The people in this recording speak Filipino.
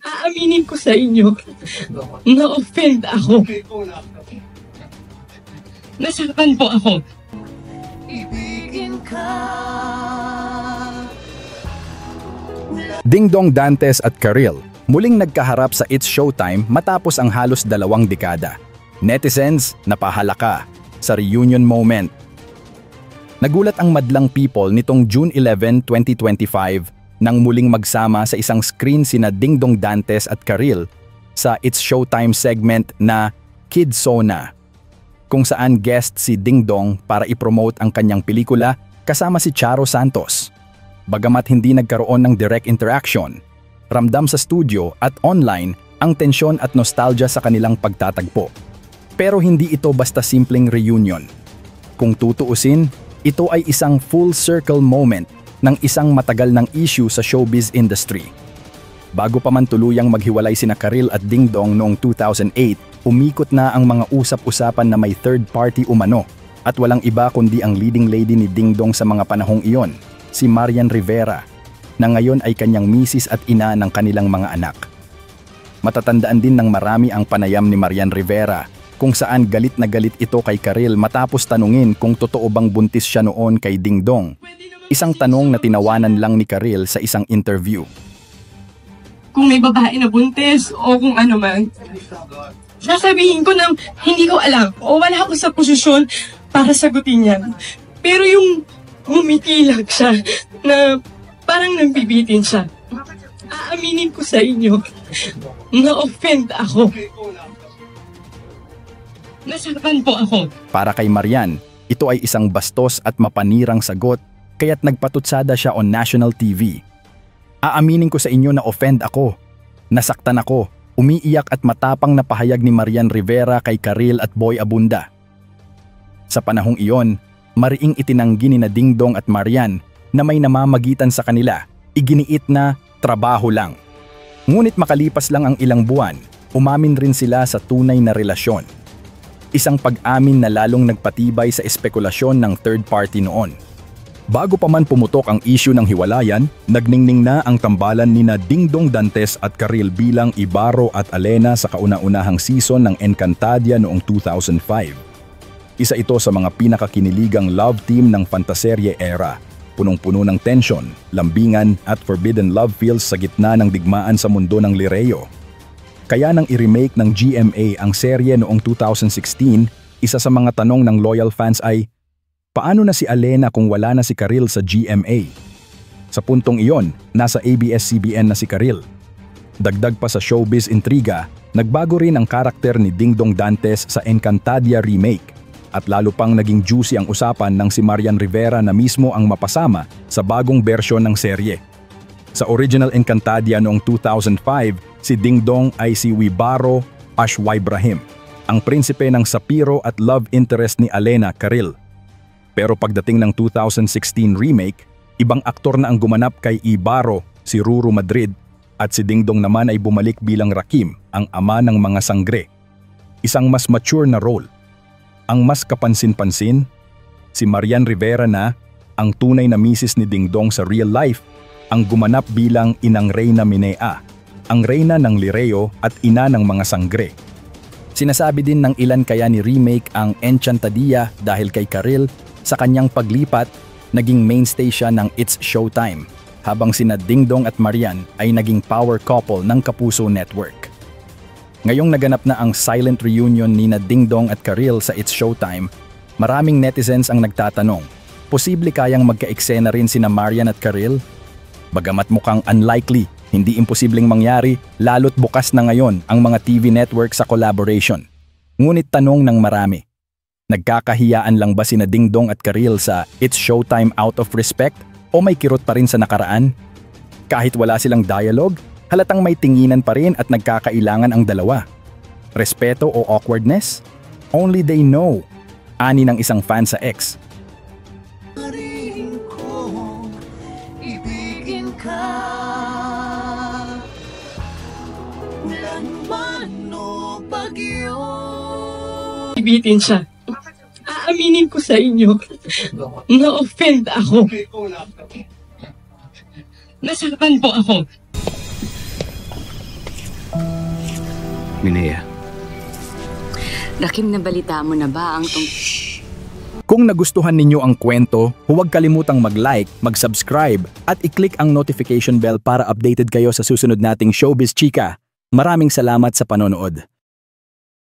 Aaminin ko sa inyo, na-offend ako. Nasaktan po ako. Dingdong Dantes at Karil muling nagkaharap sa It's Showtime matapos ang halos 2 dekada. Netizens, napahalaka sa reunion moment. Nagulat ang madlang people nitong June 11, 2025 nang muling magsama sa isang screen sina Dingdong Dantes at Karil sa It's Showtime segment na Kidsona, kung saan guest si Dingdong para ipromote ang kanyang pelikula kasama si Charo Santos. Bagamat hindi nagkaroon ng direct interaction, ramdam sa studio at online ang tensyon at nostalgia sa kanilang pagtatagpo. Pero hindi ito basta simpleng reunion. Kung tutuusin, ito ay isang full circle moment ng isang matagal ng issue sa showbiz industry. Bago pa man tuluyang maghiwalay sina Karil at Dingdong noong 2008, umikot na ang mga usap-usapan na may third party umano at walang iba kundi ang leading lady ni Dingdong sa mga panahong iyon, si Marian Rivera, na ngayon ay kanyang misis at ina ng kanilang mga anak. Matatandaan din ng marami ang panayam ni Marian Rivera kung saan galit na galit ito kay Karil matapos tanungin kung totoo bang buntis siya noon kay Dingdong. Isang tanong na tinawanan lang ni Karil sa isang interview. Kung may babae na buntis o kung ano man, sasabihin ko na hindi ko alam o wala ako sa posisyon para sagutin yan. Pero yung ngumiti lang siya na parang nagbibitin siya. Aaminin ko sa inyo, na-offend ako. Nasaktan po ako. Para kay Marian, ito ay isang bastos at mapanirang sagot kaya't nagpatutsada siya on national TV. Aaminin ko sa inyo na offend ako. Nasaktan ako. Umiiyak at matapang na pahayag ni Marian Rivera kay Karil at Boy Abunda. Sa panahong iyon, mariing itinanggi ni Dingdong at Marian na may namamagitan sa kanila, iginiit na trabaho lang. Ngunit makalipas lang ang ilang buwan, umamin rin sila sa tunay na relasyon. Isang pag-amin na lalong nagpatibay sa espekulasyon ng third party noon. Bago pa man pumutok ang issue ng hiwalayan, nagningning na ang tambalan nina Dingdong Dantes at Karil bilang Ibarro at Alena sa kauna-unahang season ng Encantadia noong 2005. Isa ito sa mga pinakakiniligang love team ng fantaserye era, punong-puno ng tension, lambingan at forbidden love feels sa gitna ng digmaan sa mundo ng Lireo. Kaya nang i-remake ng GMA ang serye noong 2016, isa sa mga tanong ng loyal fans ay, paano na si Alena kung wala na si Karil sa GMA? Sa puntong iyon, nasa ABS-CBN na si Karil. Dagdag pa sa showbiz intriga, nagbago rin ang karakter ni Dingdong Dantes sa Encantadia remake. At lalo pang naging juicy ang usapan ng si Marian Rivera na mismo ang mapasama sa bagong bersyon ng serye. Sa original Encantadia noong 2005, si Dingdong ay si Wibaro Ashwaibrahim, ang prinsipe ng sapiro at love interest ni Alena Karil. Pero pagdating ng 2016 remake, ibang aktor na ang gumanap kay Ibarro, si Ruru Madrid, at si Dingdong naman ay bumalik bilang Rakim, ang ama ng mga sangre. Isang mas mature na role. Ang mas kapansin-pansin, si Marian Rivera na, ang tunay na misis ni Dingdong sa real life, ang gumanap bilang Inang Reyna Minea, ang reyna ng Lireo at ina ng mga sangre. Sinasabi din ng ilan kaya ni remake ang Encantadia dahil kay Karil sa kanyang paglipat, naging mainstay siya ng It's Showtime, habang sina Dingdong at Marian ay naging power couple ng Kapuso Network. Ngayong naganap na ang silent reunion ni Dingdong at Karil sa It's Showtime, maraming netizens ang nagtatanong, posible kayang magka-eksena rin sina Marian at Karil? Bagamat mukhang unlikely, hindi imposibleng mangyari, lalo't bukas na ngayon ang mga TV network sa collaboration. Ngunit tanong ng marami, nagkakahiyaan lang ba sina Dingdong at Karil sa It's Showtime out of respect o may kirot pa rin sa nakaraan? Kahit wala silang dialogue, halatang may tinginan pa rin at nagkakailangan ang dalawa. Respeto o awkwardness? Only they know. Ani ng isang fan sa X. Ibitin siya. Aaminin ko sa inyo, na-offend ako. Nasaktan po ako. Minea. Rakim, nabalita mo na ba ang Kung nagustuhan ninyo ang kwento, huwag kalimutang mag-like, mag-subscribe at i-click ang notification bell para updated kayo sa susunod nating Showbiz Chika. Maraming salamat sa panonood.